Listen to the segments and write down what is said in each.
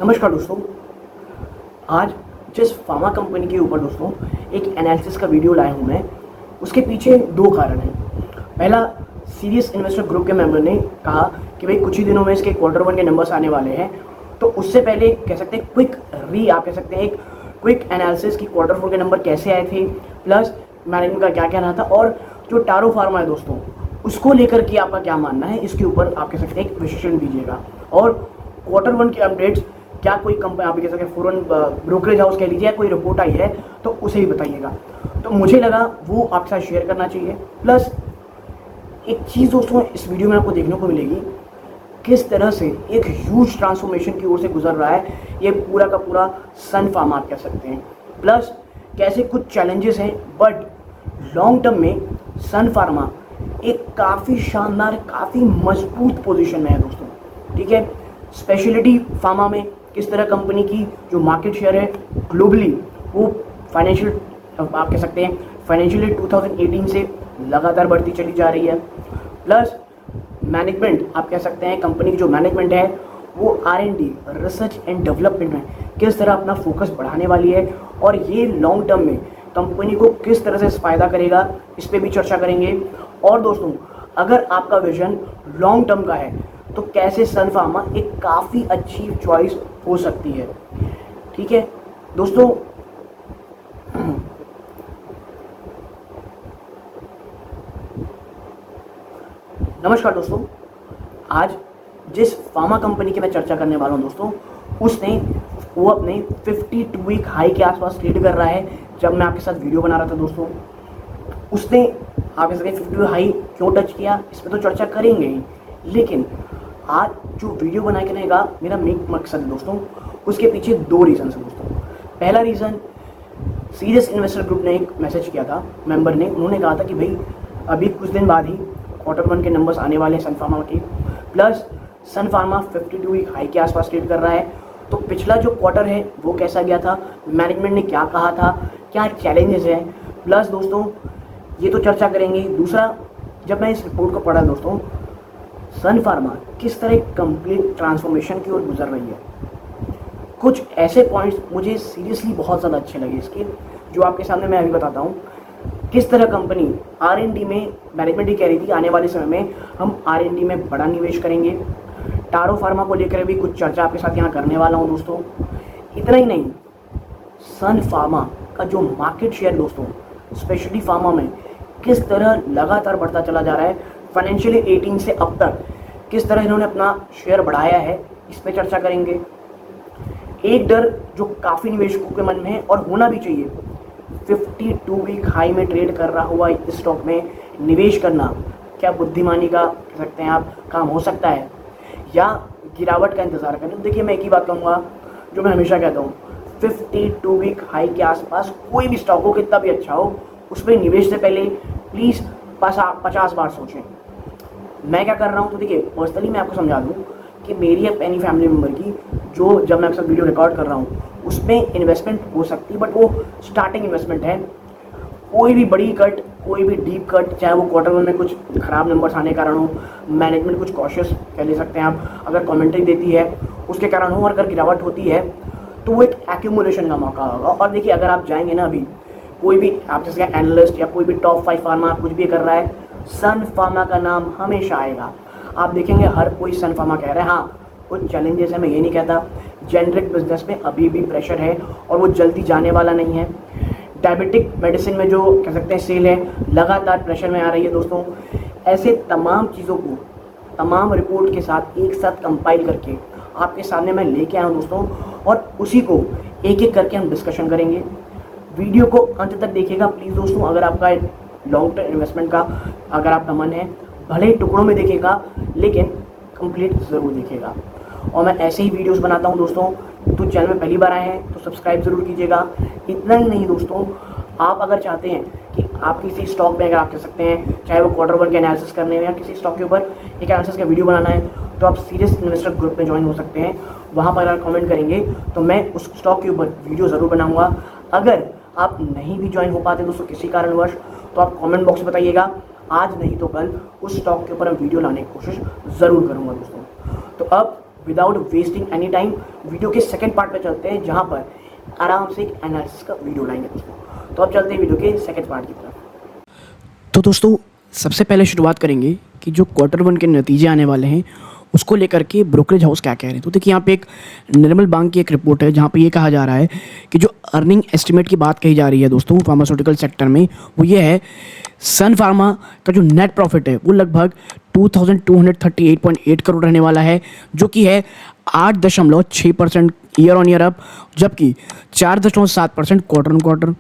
नमस्कार दोस्तों। आज जिस फार्मा कंपनी के ऊपर दोस्तों एक एनालिसिस का वीडियो लाया हूँ मैं, उसके पीछे दो कारण हैं। पहला, सीरियस इन्वेस्टर ग्रुप के मेंबर ने कहा कि भाई कुछ ही दिनों में इसके क्वार्टर वन के नंबर्स आने वाले हैं, तो उससे पहले कह सकते हैं आप कह सकते हैं एक क्विक एनालिसिस की क्वार्टर फोर के नंबर कैसे आए थे, प्लस मैनेजमेंट का क्या कहना था, और जो टारो फार्मा है दोस्तों उसको लेकर के आपका क्या मानना है, इसके ऊपर आप कह सकते हैं एक विश्लेषण दीजिएगा। और क्वार्टर वन के अपडेट्स, क्या कोई कंपनी आप कह सकते हैं फॉरेन ब्रोकरेज हाउस कह लीजिए, कोई रिपोर्ट आई है तो उसे भी बताइएगा। तो मुझे लगा वो आपके साथ शेयर करना चाहिए। प्लस एक चीज़ दोस्तों इस वीडियो में आपको देखने को मिलेगी, किस तरह से एक ह्यूज ट्रांसफॉर्मेशन की ओर से गुजर रहा है ये पूरा का पूरा सन फार्मा आप कह सकते हैं। प्लस कैसे कुछ चैलेंजेस हैं, बट लॉन्ग टर्म में सन फार्मा एक काफ़ी शानदार, काफ़ी मजबूत पोजीशन में है दोस्तों। ठीक है, स्पेशलिटी फार्मा में किस तरह कंपनी की जो मार्केट शेयर है ग्लोबली, वो फाइनेंशियल आप कह सकते हैं फाइनेंशियली 2018 से लगातार बढ़ती चली जा रही है। प्लस मैनेजमेंट आप कह सकते हैं कंपनी की जो मैनेजमेंट है वो R&D रिसर्च एंड डेवलपमेंट में किस तरह अपना फोकस बढ़ाने वाली है, और ये लॉन्ग टर्म में कंपनी को किस तरह से फ़ायदा करेगा, इस पर भी चर्चा करेंगे। और दोस्तों अगर आपका विजन लॉन्ग टर्म का है तो कैसे सन फार्मा एक काफ़ी अच्छी चॉइस हो सकती है। ठीक है दोस्तों, नमस्कार दोस्तों। आज जिस फार्मा कंपनी की मैं चर्चा करने वाला हूं दोस्तों, वो अपने 52 वीक हाई के आसपास ट्रेड कर रहा है। जब मैं आपके साथ वीडियो बना रहा था दोस्तों, उसने आप इसके 52 हाई क्यों टच किया इस पर तो चर्चा करेंगे ही, लेकिन आज जो वीडियो बनाने का मेरा मेन मकसद है दोस्तों, उसके पीछे दो रीज़न है दोस्तों। पहला रीज़न, सीरियस इन्वेस्टर ग्रुप ने एक मैसेज किया था मेंबर ने, उन्होंने कहा था कि भाई अभी कुछ दिन बाद ही क्वार्टर वन के नंबर्स आने वाले हैं सन फार्मा के। प्लस सन फार्मा 52 वीक हाई के आसपास ट्रेड कर रहा है, तो पिछला जो क्वार्टर है वो कैसा गया था, मैनेजमेंट ने क्या कहा था, क्या चैलेंजेस हैं, प्लस दोस्तों ये तो चर्चा करेंगे। दूसरा, जब मैं इस रिपोर्ट को पढ़ा दोस्तों, सन फार्मा किस तरह कंप्लीट ट्रांसफॉर्मेशन की ओर गुजर रही है, कुछ ऐसे पॉइंट्स मुझे सीरियसली बहुत ज़्यादा अच्छे लगे इसके, जो आपके सामने मैं अभी बताता हूँ। किस तरह कंपनी R&D में, मैनेजमेंट ही कह रही थी आने वाले समय में हम R&D में बड़ा निवेश करेंगे। टारो फार्मा को लेकर भी कुछ चर्चा आपके साथ यहाँ करने वाला हूँ दोस्तों। इतना ही नहीं, सन फार्मा का जो मार्केट शेयर दोस्तों स्पेशली फार्मा में किस तरह लगातार बढ़ता चला जा रहा है, फाइनेंशियली 18 से अब तक किस तरह इन्होंने अपना शेयर बढ़ाया है, इस पर चर्चा करेंगे। एक डर जो काफ़ी निवेशकों के मन में है और होना भी चाहिए, 52 वीक हाई में ट्रेड कर रहा हुआ इस स्टॉक में निवेश करना क्या बुद्धिमानी का कह सकते हैं आप काम हो सकता है, या गिरावट का इंतज़ार करना। देखिए मैं एक ही बात कहूँगा जो मैं हमेशा कहता हूँ, 52 वीक हाई के आसपास कोई भी स्टॉक हो, कितना भी अच्छा हो, उसमें निवेश से पहले प्लीज़ 50 बार सोचें। मैं क्या कर रहा हूँ, तो देखिए पर्सनली मैं आपको समझा दूँ कि मेरी अपनी फैमिली मेम्बर की जो जब मैं आपके साथ वीडियो रिकॉर्ड कर रहा हूँ उसमें इन्वेस्टमेंट हो सकती है, बट वो स्टार्टिंग इन्वेस्टमेंट है। कोई भी बड़ी कट, कोई भी डीप कट, चाहे वो क्वार्टर वन में कुछ खराब नंबर्स आने के कारण हो, मैनेजमेंट कुछ कॉशियस कह ले सकते हैं आप, अगर कमेंट्री देती है उसके कारण हो, और अगर गिरावट होती है तो वो एक एक्यूमुलेशन का मौका होगा। और देखिए अगर आप जाएंगे ना, अभी कोई भी आप जैसे एनालिस्ट या कोई भी टॉप 5 फार्मा कुछ भी कर रहा है, सन फार्मा का नाम हमेशा आएगा। आप देखेंगे हर कोई सन फार्मा कह रहा है। हाँ कुछ चैलेंजेस है, मैं ये नहीं कहता, जेनरिक बिजनेस में अभी भी प्रेशर है और वो जल्दी जाने वाला नहीं है। डायबिटिक मेडिसिन में जो कह सकते हैं सेल है लगातार प्रेशर में आ रही है दोस्तों। ऐसे तमाम चीज़ों को तमाम रिपोर्ट के साथ एक साथ कंपाइल करके आपके सामने मैं लेके आया हूँ दोस्तों, और उसी को एक एक करके हम डिस्कशन करेंगे। वीडियो को अंत तक देखिएगा प्लीज़ दोस्तों। अगर आपका लॉन्ग टर्म इन्वेस्टमेंट का अगर आपका मन है, भले ही टुकड़ों में देखेगा लेकिन कंप्लीट ज़रूर देखेगा। और मैं ऐसे ही वीडियोस बनाता हूं दोस्तों, तो चैनल में पहली बार आए हैं तो सब्सक्राइब ज़रूर कीजिएगा। इतना ही नहीं दोस्तों, आप अगर चाहते हैं कि आप किसी स्टॉक में, अगर आप कह सकते हैं चाहे वो क्वार्टर वन के एनालिसिस करने में या किसी स्टॉक के ऊपर एक एनालिसिस का वीडियो बनाना है, तो आप सीरियस इन्वेस्टर ग्रुप में ज्वाइन हो सकते हैं। वहाँ पर अगर कमेंट करेंगे तो मैं उस स्टॉक के ऊपर वीडियो ज़रूर बनाऊँगा। अगर आप नहीं भी ज्वाइन हो पाते दोस्तों किसी कारणवश, तो आप कमेंट बॉक्स में बताइएगा, आज नहीं तो कल उस स्टॉक के ऊपर हम वीडियो लाने की कोशिश ज़रूर करूँगा दोस्तों। तो अब without wasting any time video के सेकंड पार्ट पे चलते हैं, जहां पर आराम से एक एनालिसिस का वीडियो लाएंगे दोस्तों। तो अब चलते हैं वीडियो के सेकंड पार्ट की तरफ। तो दोस्तों सबसे पहले शुरुआत करेंगे कि जो Q1 के नतीजे आने वाले हैं उसको लेकर के ब्रोकरेज हाउस क्या कह रहे हैं। तो देखिए यहाँ पे एक निर्मल बांग की एक रिपोर्ट है जहाँ पे ये कहा जा रहा है कि जो अर्निंग एस्टिमेट की बात कही जा रही है दोस्तों फार्मास्यूटिकल सेक्टर में, वो ये है सन फार्मा का जो नेट प्रॉफिट है वो लगभग 2238.8 करोड़ रहने वाला है, जो कि है 8.6% ईयर ऑन ईयर अप, जबकि 4.7% क्वार्टर ऑन क्वार्टर।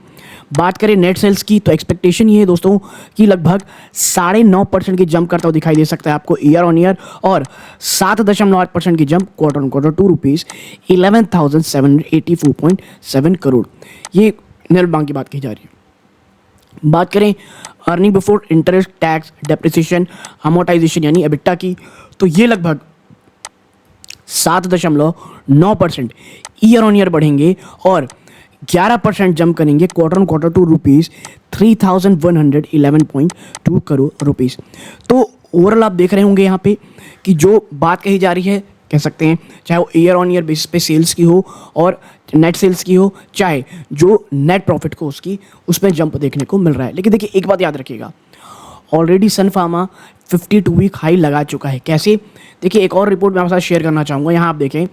बात करें नेट सेल्स की तो एक्सपेक्टेशन ये है दोस्तों कि लगभग 9.5% की जंप करता हुआ दिखाई दे सकता है आपको ईयर ऑन ईयर, और 7.8% की jump quarter on quarter to rupees 11,784.7 crore. ये निर्मल बांग की बात की जा रही है। बात करें earning before interest tax depreciation amortisation यानी एबिटा की, तो ये लगभग 7.9% ईयर ऑन ईयर बढ़ेंगे और 11% जंप करेंगे quarter on quarter to rupees 3,111.2 crore rupees. तो ओवरऑल आप देख रहे होंगे यहाँ पे कि जो बात कही जा रही है, कह सकते हैं चाहे वो ईयर ऑन ईयर बेसिस पे सेल्स की हो और नेट सेल्स की हो, चाहे जो नेट प्रॉफिट को उसमें जंप देखने को मिल रहा है। लेकिन देखिए एक बात याद रखिएगा, ऑलरेडी सन फार्मा 52 वीक हाई लगा चुका है। कैसे? देखिए एक और रिपोर्ट मैं आपके साथ शेयर करना चाहूँगा। यहाँ आप देखें,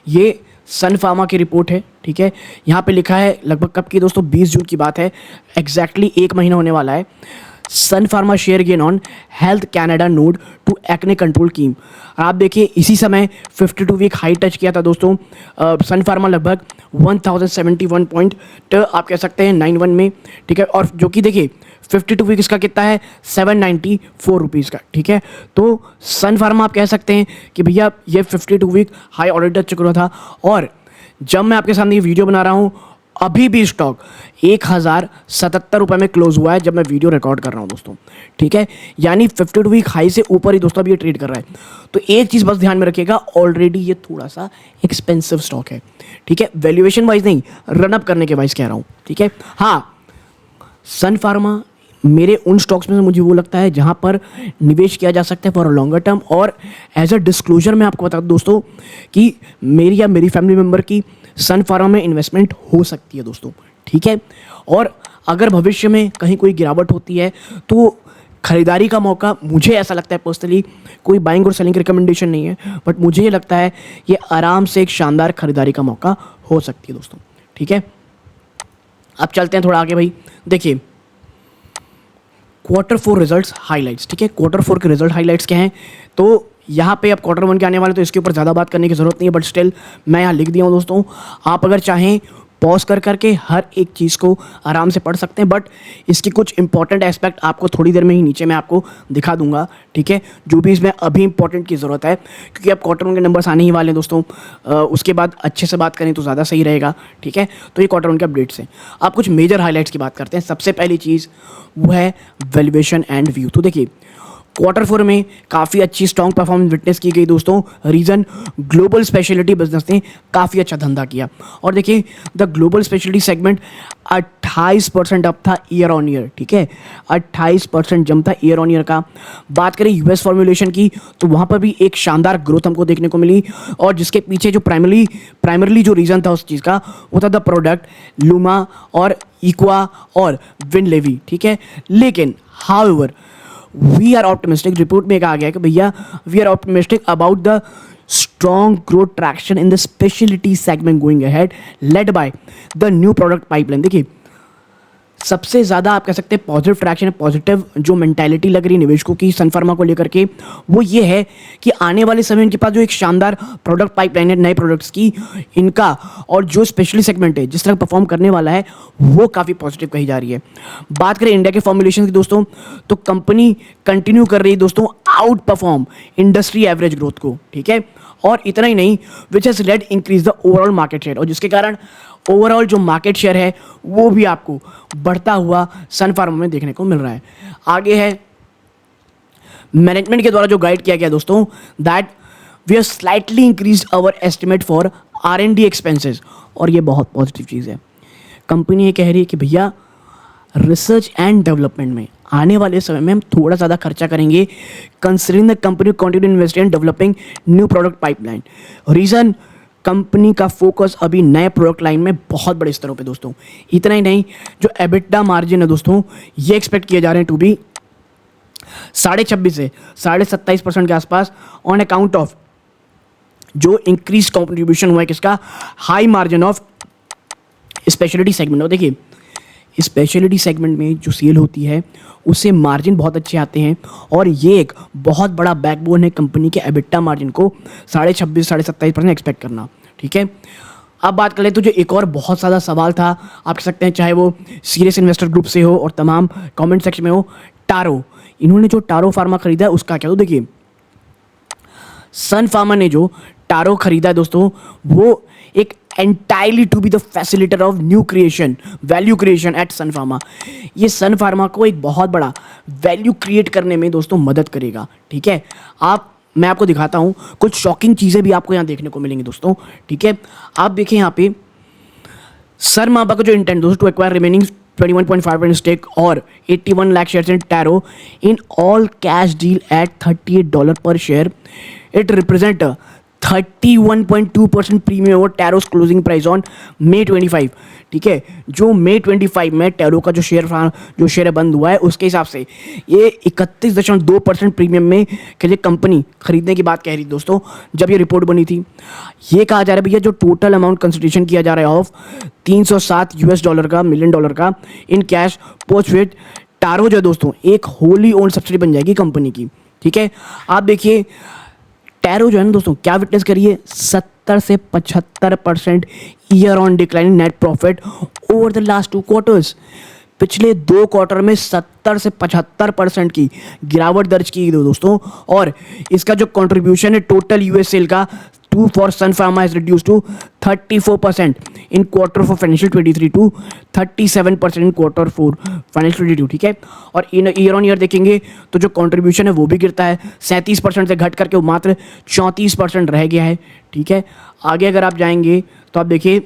ये सन फार्मा की रिपोर्ट है, ठीक है। यहाँ पे लिखा है लगभग कब की दोस्तों, 20 जून की बात है, एग्जैक्टली एक महीना होने वाला है। Sun Pharma share gain on Health Canada nod to acne control cream. आप देखिए इसी समय 52 वीक हाई टच किया था दोस्तों सन फार्मा, लगभग 1071 पॉइंट आप कह सकते हैं 91 में, ठीक है। और जो कि देखिए 52 वीक इसका कितना है, 794 रुपीज़ का, ठीक है। तो सन फार्मा आप कह सकते हैं कि भैया ये 52 वीक हाई ऑलरेडी टच चुका था, और जब मैं आपके सामने ये वीडियो बना रहा हूँ अभी भी स्टॉक 1,077 रुपये में क्लोज हुआ है जब मैं वीडियो रिकॉर्ड कर रहा हूँ दोस्तों, ठीक है। यानी 52 वीक हाई से ऊपर ही दोस्तों अभी ये ट्रेड कर रहा है। तो एक चीज़ बस ध्यान में रखिएगा, ऑलरेडी ये थोड़ा सा एक्सपेंसिव स्टॉक है, ठीक है। वैल्यूएशन वाइज नहीं, रनअप करने के वाइज कह रहा हूँ, ठीक है। हाँ, सन फार्मा मेरे उन स्टॉक्स में से मुझे वो लगता है जहाँ पर निवेश किया जा सकता है फॉर अ लॉन्गर टर्म। और एज अ डिस्क्लोजर मैं आपको बता दूँ दोस्तों कि मेरी या मेरी फैमिली मेम्बर की सन फार्मा में इन्वेस्टमेंट हो सकती है दोस्तों, ठीक है। और अगर भविष्य में कहीं कोई गिरावट होती है तो खरीदारी का मौका, मुझे ऐसा लगता है पर्सनली, कोई बाइंग और सेलिंग की रिकमेंडेशन नहीं है, बट मुझे ये लगता है ये आराम से एक शानदार खरीदारी का मौका हो सकती है दोस्तों, ठीक है। अब चलते हैं थोड़ा आगे भाई। देखिए Q4 रिजल्ट्स हाइलाइट्स, ठीक है। Q4 के रिजल्ट हाइलाइट्स क्या हैं, तो यहाँ पे अब Q1 के आने वाले, तो इसके ऊपर ज़्यादा बात करने की ज़रूरत नहीं है, बट स्टिल मैं यहाँ लिख दिया हूँ दोस्तों। आप अगर चाहें पॉज कर करके हर एक चीज़ को आराम से पढ़ सकते हैं, बट इसकी कुछ इंपॉर्टेंट एस्पेक्ट आपको थोड़ी देर में ही नीचे मैं आपको दिखा दूंगा, ठीक है। जो भी इसमें अभी इंपॉर्टेंट की ज़रूरत है, क्योंकि अब Q1 के नंबर्स आने ही वाले हैं दोस्तों। उसके बाद अच्छे से बात करें तो ज़्यादा सही रहेगा, ठीक है। तो ये Q1 के अपडेट्स हैं। आप कुछ मेजर हाईलाइट्स की बात करते हैं। सबसे पहली चीज़ वो है वैल्यूएशन एंड व्यू। तो देखिए Q4 में काफ़ी अच्छी स्ट्रॉन्ग परफॉर्मेंस विटनेस की गई दोस्तों। रीज़न, ग्लोबल स्पेशलिटी बिजनेस ने काफ़ी अच्छा धंधा किया। और देखिए the global speciality segment 28% up था ईयर ऑन ईयर, ठीक है। 28% जंप था ईयर ऑन ईयर का। बात करें यूएस फॉर्मुलेशन की तो वहाँ पर भी एक शानदार ग्रोथ हमको देखने को मिली, और जिसके पीछे जो प्राइमरली जो रीज़न था उस चीज़ का, वो था द प्रोडक्ट लूमा और इक्वा और विनलेवी, ठीक है। लेकिन however we are optimistic, report में कहा गया कि भैया we are optimistic about the strong growth traction in the specialty segment going ahead led by the new product pipeline। देखिए सबसे ज़्यादा आप कह सकते हैं पॉजिटिव ट्रैक्शन, पॉजिटिव जो मेंटालिटी लग रही है निवेशकों की सन फार्मा को लेकर के, वो ये है कि आने वाले समय इनके पास जो एक शानदार प्रोडक्ट पाइपलाइन है नए प्रोडक्ट्स की, इनका और जो स्पेशली सेगमेंट है जिस तरह परफॉर्म करने वाला है वो काफ़ी पॉजिटिव कही जा रही है। बात करें इंडिया के फॉर्मुलेशन की दोस्तों, तो कंपनी कंटिन्यू कर रही है दोस्तों out perform industry average growth को, ठीक है। और इतना ही नहीं, which has led increase the overall market share, और जिसके कारण ओवरऑल जो मार्केट शेयर है वो भी आपको बढ़ता हुआ सन फार्मा में देखने को मिल रहा है। आगे है मैनेजमेंट के द्वारा जो गाइड किया गया दोस्तों, that we have slightly increased our estimate for R&D expenses, और ये बहुत पॉजिटिव चीज़ है। कंपनी ये कह रही है कि भैया रिसर्च एंड डेवलपमेंट में आने वाले समय में हम थोड़ा ज़्यादा खर्चा करेंगे, considering the company continue invest in developing new product pipeline. Reason, company का फोकस अभी नए प्रोडक्ट लाइन में बहुत बड़े स्तरों पे दोस्तों। इतना ही नहीं, जो एबिटा मार्जिन है दोस्तों, ये एक्सपेक्ट किए जा रहे हैं टू बी 26.5 से 27.5% के आसपास, ऑन अकाउंट ऑफ जो इंक्रीज कॉन्ट्रीब्यूशन हुआ है किसका, high margin of speciality segment. और देखिए स्पेशलिटी सेगमेंट में जो सेल होती है उससे मार्जिन बहुत अच्छे आते हैं, और ये एक बहुत बड़ा बैकबोन है कंपनी के एबिटा मार्जिन को 26.5 27% एक्सपेक्ट करना। ठीक है, अब बात कर ले तो जो एक और बहुत ज़्यादा सवाल था, आप कह सकते हैं चाहे वो सीरियस इन्वेस्टर ग्रुप से हो और तमाम कमेंट सेक्शन में हो, टारो, इन्होंने जो टारो फार्मा खरीदा है उसका क्या। तो देखिए सन फार्मा ने जो टारो खरीदा है दोस्तों, वो एक entirely to be the facilitator of new creation, value creation at Sun Pharma. ये सन फार्मा को एक बहुत बड़ा वैल्यू क्रिएट करने में दोस्तों मदद करेगा। ठीक है, मैं आपको दिखाता हूँ, कुछ शॉकिंग चीज़ें भी आपको यहाँ देखने को मिलेंगी दोस्तों। ठीक है, आप देखिए यहाँ पे सन फार्मा का जो इंटेंट दोस्तों, टू एक्वायर रिमेनिंग 21.5% स्टेक और 81 lakh shares in Taro in all cash deal at $38 per share. It represent 31.2% premium over Taro's closing price on May 25। ठीक है, जो May 25 में टैरो का जो शेयर बंद हुआ है उसके हिसाब से ये 31.2% प्रीमियम में ये कंपनी खरीदने की बात कह रही थी दोस्तों। जब ये रिपोर्ट बनी थी, ये कहा जा रहा है भैया जो टोटल अमाउंट कंसिडरेशन किया जा रहा है ऑफ $307 मिलियन का in cash post with Taro जो दोस्तों एक होली ओन्ड सब्सिडी बन जाएगी कंपनी की। ठीक है, आप देखिए टैरो जो है ना दोस्तों, क्या विटनेस करिए, 70 से 75% year on decline net profit over the last 2 quarters. पिछले 2 क्वार्टर में 70 से 75% की गिरावट दर्ज की गई दोस्तों। और इसका जो कंट्रीब्यूशन है टोटल यूएस सेल का for Sun Pharma has reduced to 34% in quarter 4 financial 23 to 37% in quarter 4 financial 22। ठीक है, और ईयर ऑन ईयर देखेंगे तो जो कंट्रीब्यूशन है वो भी गिरता है, 37% से घट करके वो मात्र 34% रह गया है। ठीक है, आगे अगर आप जाएंगे तो आप देखिए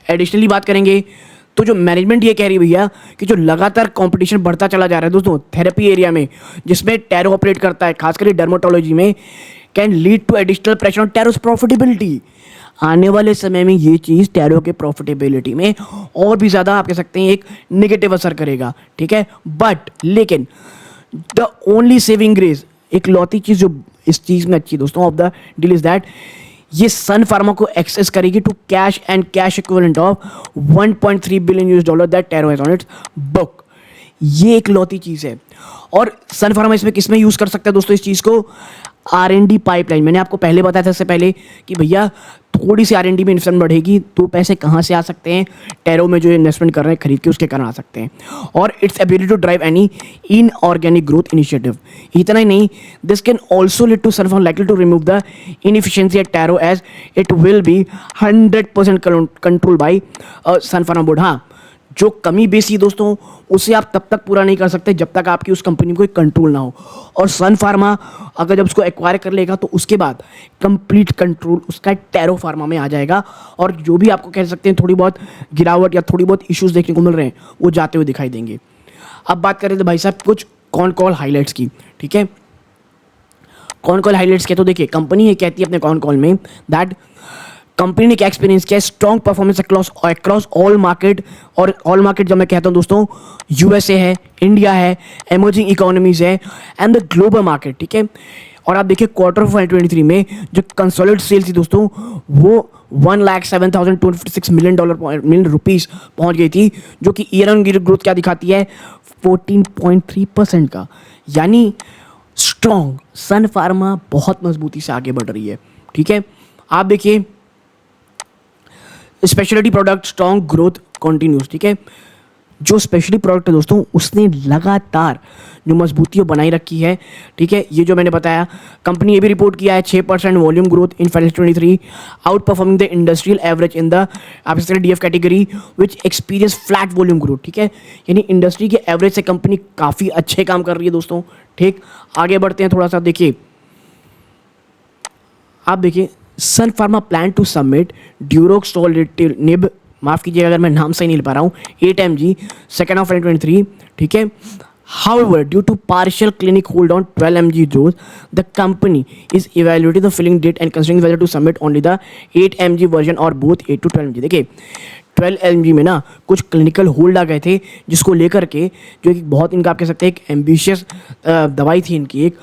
एडिशनली बात करेंगे तो जो मैनेजमेंट ये कह रही है भैया कि जो लगातार कंपटीशन बढ़ता चला जा रहा है दोस्तों थेरेपी एरिया में जिसमें टैरो ऑपरेट करता है, खासकर डर्मेटोलॉजी में, can lead to additional pressure on Taro's profitability. आने वाले समय में ये चीज़ टैरो के प्रॉफिटेबिलिटी में और भी ज़्यादा आप कह सकते हैं एक नेगेटिव असर करेगा। ठीक है, बट लेकिन द ओनली सेविंग ग्रेस, एक लौती चीज़ जो इस चीज़ में अच्छी दोस्तों of the deal is that ये सन फार्मा को एक्सेस करेगी to cash and cash equivalent of $1.3 billion that Taro has on its book. ये एक लौती चीज़ है, और सन फार्मा इसमें किस में यूज़ कर सकता है दोस्तों इस चीज़ को, R&D पाइपलाइन। मैंने आपको पहले बताया था इससे पहले कि भैया थोड़ी सी R&D में इन्वेस्टमेंट बढ़ेगी तो पैसे कहाँ से आ सकते हैं, टैरो में जो इन्वेस्टमेंट कर रहे हैं खरीद के उसके कारण आ सकते हैं, और its ability to drive any inorganic growth initiative. इतना ही नहीं, this can also lead to Sun Pharma likely to remove the inefficiency at Taro as it will be 100% control by Sun Pharma board. हाँ, जो कमी बेसी दोस्तों उसे आप तब तक पूरा नहीं कर सकते जब तक आपकी उस कंपनी में कोई कंट्रोल ना हो, और सन फार्मा अगर जब उसको एक्वायर कर लेगा तो उसके बाद कंप्लीट कंट्रोल उसका टैरो फार्मा में आ जाएगा, और जो भी आपको कह सकते हैं थोड़ी बहुत गिरावट या थोड़ी बहुत इश्यूज देखने को मिल रहे हैं वो जाते हुए दिखाई देंगे। अब बात करें तो भाई साहब कुछ कॉल हाईलाइट्स की। ठीक है, कॉल हाईलाइट्स के तो देखिए कंपनी ये कहती है अपने कॉल में दैट कंपनी ने क्या एक्सपीरियंस किया, strong performance across all market. और ऑल मार्केट जब मैं कहता हूँ दोस्तों, यूएसए है, इंडिया है, एमर्जिंग इकोनॉमीज है एंड द ग्लोबल मार्केट। ठीक है, और आप देखिए क्वार्टर 2023 में जो कंसोलिडेटेड सेल्स थी दोस्तों वो $1,07,256 मिलियन रुपीस पहुंच गई थी, जो कि ईयर ऑन ईयर ग्रोथ क्या दिखाती है 14.3% का। यानी स्ट्रॉन्ग सन फार्मा बहुत मजबूती से आगे बढ़ रही है। ठीक है, आप देखिए speciality product strong growth continuous. ठीक है, जो स्पेशलिटी प्रोडक्ट है दोस्तों उसने लगातार जो मजबूती बनाई रखी है। ठीक है, ये जो मैंने बताया, कंपनी ये भी रिपोर्ट किया है 6% volume growth in financial 23, out performing the industrial average in the DF category which experience flat volume growth. ठीक है, यानी इंडस्ट्री के एवरेज से कंपनी काफ़ी अच्छे काम कर रही है दोस्तों। ठीक, आगे बढ़ते हैं थोड़ा सा, देखिए आप देखिए सन फार्मा प्लान टू सबमिट ड्यूरोक्सोलिटिनिब माफ़ कीजिएगा अगर मैं नाम सही नहीं ले पा रहा हूँ, 8mg, 2nd of 2023, ठीक है। However, due to partial clinic hold on 12mg dose, the company is evaluating the filling date and considering whether to submit only the 8mg version or both 8 to 12mg। देखिए 12mg में ना कुछ clinical hold आ गए थे, जिसको लेकर के जो एक बहुत इनका आप कह सकते हैं एक एम्बिशियस दवाई थी इनकी एक,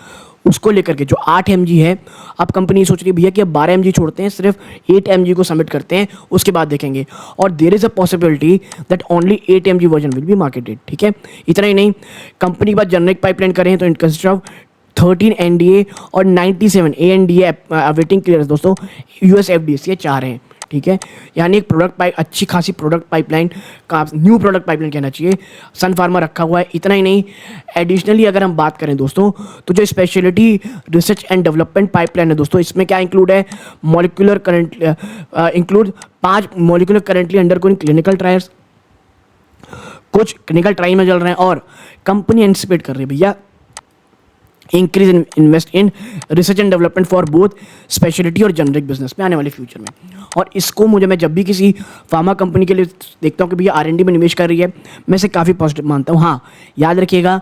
उसको लेकर के जो 8mg है, अब कंपनी सोच रही है भैया कि अब 12mg छोड़ते हैं, सिर्फ 8mg को सबमिट करते हैं, उसके बाद देखेंगे। और there is a possibility that only 8mg version will be marketed, ठीक है। इतना ही नहीं, कंपनी के बाद जेनरिक पाइपलाइन करें तो इट कंसिस्ट ऑफ 13 NDA और 97 ANDA अवेटिंग क्लियरेंस दोस्तों, US FDA से चाह रहे हैं, ठीक है। यानी एक प्रोडक्ट अच्छी खासी प्रोडक्ट पाइपलाइन का, न्यू प्रोडक्ट पाइपलाइन कहना चाहिए, सन फार्मा रखा हुआ है। इतना ही नहीं, एडिशनली अगर हम बात करें दोस्तों, तो जो speciality research and development pipeline है दोस्तों, इसमें क्या इंक्लूड है, molecular current include 5 molecular currently under going clinical trials, कुछ क्लिनिकल ट्रायल में चल रहे हैं, और कंपनी एंटिसिपेट कर रही है भैया increase invest in research and development for both speciality और जेनरिक बिजनेस में आने वाले फ्यूचर में। और इसको मैं जब भी किसी फार्मा कंपनी के लिए देखता हूँ कि भैया R&D में निवेश कर रही है, मैं इसे काफ़ी पॉजिटिव मानता हूँ। हाँ, याद रखिएगा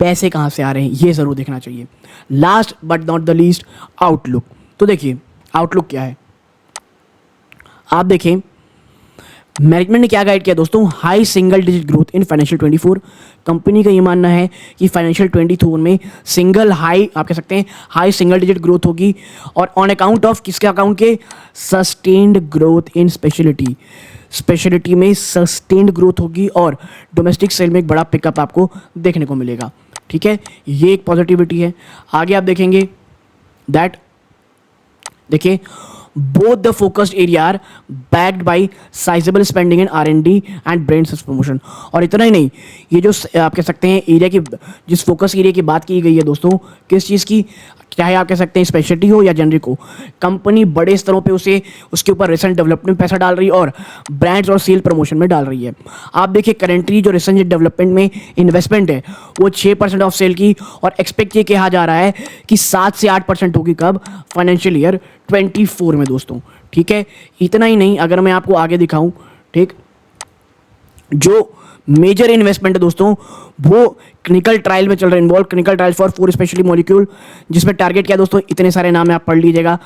पैसे कहाँ से आ रहे हैं ये ज़रूर देखना चाहिए। Last but not the least, outlook. तो देखिए आउटलुक क्या है, आप देखें मैनेजमेंट ने क्या गाइड किया दोस्तों, high single digit growth in financial 24। Company का ये मानना है कि फाइनेंशियल 24 में सिंगल हाई आप कह सकते हैं हाई सिंगल डिजिट ग्रोथ होगी, और ऑन अकाउंट ऑफ किसके अकाउंट के, सस्टेन्ड ग्रोथ इन स्पेशलिटी में सस्टेन्ड ग्रोथ होगी, और डोमेस्टिक सेल में एक बड़ा पिकअप आपको देखने को मिलेगा, ठीक है। ये एक पॉजिटिविटी है। आगे आप देखेंगे दैट देखिए both the focused area are backed by sizable spending in R&D and brand sales promotion। और इतना ही नहीं, ये जो आप कह सकते हैं एरिया की, जिस फोकस एरिया की बात की गई है दोस्तों, किस चीज़ की, चाहे आप कह सकते हैं स्पेशलिटी हो या जेनरिक हो, कंपनी बड़े स्तरों पे उसके ऊपर रिसर्च डेवलपमेंट में पैसा डाल रही है और ब्रांड्स और सेल प्रमोशन में डाल रही है। आप देखिए करेंटली जो रिसर्च डेवलपमेंट में इन्वेस्टमेंट है वो 6% ऑफ सेल की, और एक्सपेक्ट ये कहा जा रहा है कि 7 से 8% होगी कब, फाइनेंशियल ईयर 24 में दोस्तों, ठीक है। इतना ही नहीं, अगर मैं आपको आगे दिखाऊं, ठीक, जो मेजर इन्वेस्टमेंट है दोस्तों वो क्लिनिकल ट्रायल में चल रहा है, involve clinical trial for 4 specially molecule, जिसमें टारगेट क्या दोस्तों, इतने सारे नाम है आप पढ़ लीजिएगा,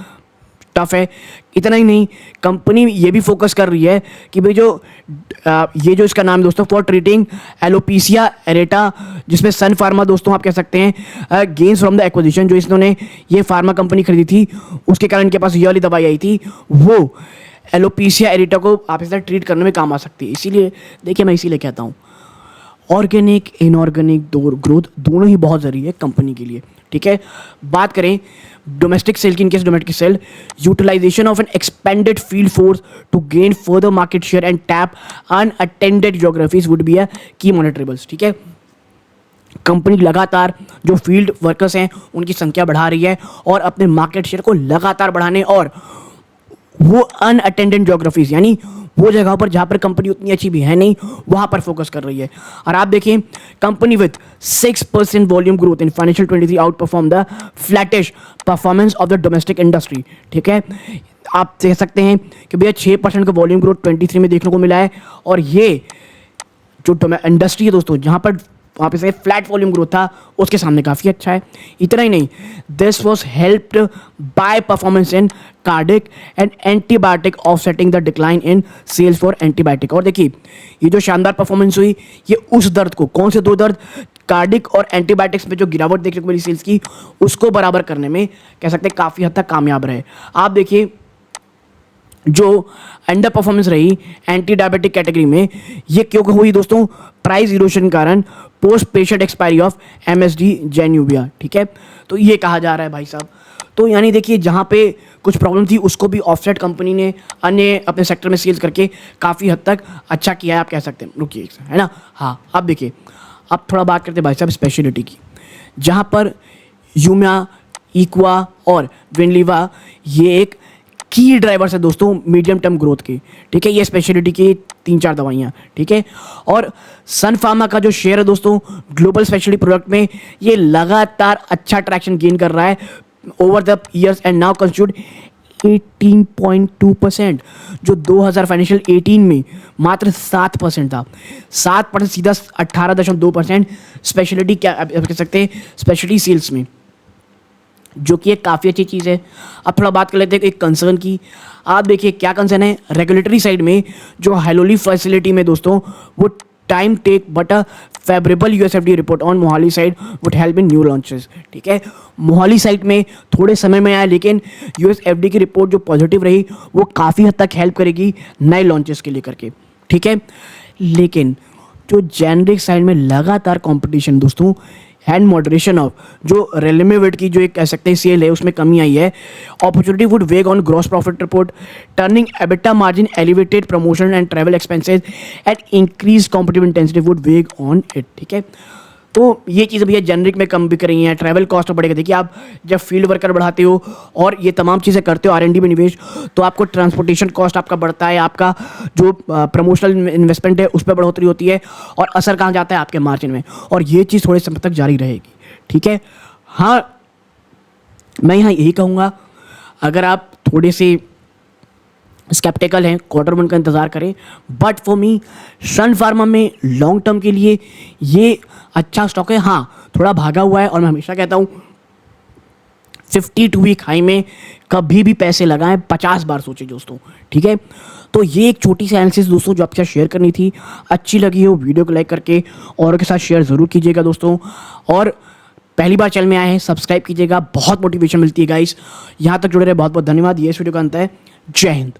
टफ है। इतना ही नहीं, कंपनी ये भी फोकस कर रही है कि भाई ये जो इसका नाम दोस्तों, फॉर ट्रीटिंग एलोपीसिया एरेटा, जिसमें सन फार्मा दोस्तों आप कह सकते हैं गेन्स फ्रॉम द एक्विजिशन, जो इन्होंने ये फार्मा कंपनी खरीदी थी उसके कारण इनके पास ये वाली दवाई आई थी, वो एलोपीसिया एरेटा को आप इस तरह ट्रीट करने में काम आ सकती है। इसीलिए देखिए मैं इसीलिए कहता हूँ ऑर्गेनिक इनऑर्गेनिक ग्रोथ दोनों ही बहुत ज़रूरी है कंपनी के लिए, ठीक है। बात करें डोमेस्टिक सेल की, in case domestic sale, utilization of an expanded field force to gain further market share and tap unattended geographies would be a key monitorables, ठीक है। कंपनी लगातार जो फील्ड वर्कर्स हैं उनकी संख्या बढ़ा रही है और अपने मार्केट शेयर को लगातार बढ़ाने, और वो अनअटेंडेड ज्योग्राफीज यानी वो जगह पर जहाँ पर कंपनी उतनी अच्छी भी है नहीं, वहाँ पर फोकस कर रही है। और आप देखिए company with 6% volume growth in financial 23 out perform the flattish performance of the domestic industry, ठीक है। आप कह सकते हैं कि भैया 6% का वॉल्यूम ग्रोथ 23 में देखने को मिला है, और ये जो इंडस्ट्री है दोस्तों जहाँ पर वहाँ पे से फ्लैट वॉल्यूम ग्रोथ था उसके सामने काफ़ी अच्छा है। इतना ही नहीं, this was helped by performance in cardiac and antibiotic offsetting the decline in sales for antibiotic. और देखिए ये जो शानदार परफॉर्मेंस हुई, ये उस दर्द को, कौन से दो दर्द, कार्डिक और एंटीबायोटिक्स में जो गिरावट देखने को मिली सेल्स की, उसको बराबर करने में कह सकते हैं काफ़ी हद तक कामयाब रहे। आप देखिए जो अंडर परफॉर्मेंस रही एंटी डायबिटिक कैटेगरी में, ये क्यों हुई दोस्तों, प्राइस इरोशन के कारण, post patient expiry of MSD जेन्यूबिया, ठीक है। तो ये कहा जा रहा है भाई साहब। तो यानी देखिए जहाँ पे कुछ प्रॉब्लम थी उसको भी ऑफसेट कंपनी ने अन्य अपने सेक्टर में सेल्स करके काफ़ी हद तक अच्छा किया है, आप कह सकते हैं। रुकिए है ना, हाँ अब देखिए, अब थोड़ा बात करते हैं भाई साहब स्पेशलिटी की, जहाँ पर यूमिया, इक्वा और विनलीवा ये एक की ड्राइवर्स है दोस्तों मीडियम टर्म ग्रोथ के, ठीक है। ये स्पेशलिटी की 3-4 दवाइयाँ, ठीक है। और सन फार्मा का जो शेयर है दोस्तों ग्लोबल स्पेशलिटी प्रोडक्ट में, ये लगातार अच्छा ट्रैक्शन गेन कर रहा है over the years and now constitute 18.2%, जो 2000 फाइनेंशियल 18 में मात्र 7% था। 7% सीधा 18.2% स्पेशलिटी, क्या आप कह सकते हैं, स्पेशलिटी सेल्स में, जो कि एक काफ़ी अच्छी चीज़ है। अब थोड़ा बात कर लेते हैं एक कंसर्न की। आप देखिए क्या कंसर्न है रेगुलेटरी साइड में। जो हाइलोली फैसिलिटी में दोस्तों, वो time take but a favourable USFDA report on Mohali side would help in new launches. ठीक है, मोहाली साइड में थोड़े समय में आया, लेकिन यूएसएफडी की रिपोर्ट जो पॉजिटिव रही वो काफ़ी हद तक हेल्प करेगी नए लॉन्चेस के लिए करके। ठीक है, लेकिन जो जेनरिक साइड में लगातार कंपटीशन दोस्तों एंड मॉडरेशन ऑफ जो रेलिमिवेट की जो एक कह सकते हैं सेल है उसमें कमी आई है। अपॉर्चुनिटी वुड वेग on gross profit report, turning EBITDA margin, elevated promotion and travel expenses and increase competitive intensity would वेग ऑन इट। ठीक है, तो ये चीज़ें भैया जेनरिक में कम बिक रही हैं, ट्रैवल कॉस्ट बढ़ेगा। देखिए आप जब फील्ड वर्कर बढ़ाते हो और ये तमाम चीज़ें करते हो R&D में निवेश, तो आपको ट्रांसपोर्टेशन कॉस्ट आपका बढ़ता है, आपका जो प्रमोशनल इन्वेस्टमेंट है उस पर बढ़ोतरी होती है, और असर कहाँ जाता है आपके मार्जिन में, और ये चीज़ थोड़े समय तक जारी रहेगी। ठीक है, हाँ मैं यहाँ यही कहूँगा, अगर आप थोड़े से स्केप्टिकल हैं, क्वार्टर वन का इंतज़ार करें, but for me Sun Pharma में लॉन्ग टर्म के लिए ये अच्छा स्टॉक है। हाँ थोड़ा भागा हुआ है, और मैं हमेशा कहता हूँ 52 वीक हाई में कभी भी पैसे लगाएं, 50 बार सोचें दोस्तों। ठीक है, तो ये एक छोटी सी एनालिसिस दोस्तों जो आपके साथ शेयर करनी थी। अच्छी लगी हो वीडियो को लाइक करके औरों के साथ शेयर ज़रूर कीजिएगा दोस्तों, और पहली बार चैनल में आए हैं सब्सक्राइब कीजिएगा, बहुत मोटिवेशन मिलती है गाइस। यहाँ तक जुड़े रहे, बहुत बहुत धन्यवाद। ये इस वीडियो का अंत है। जय हिंद।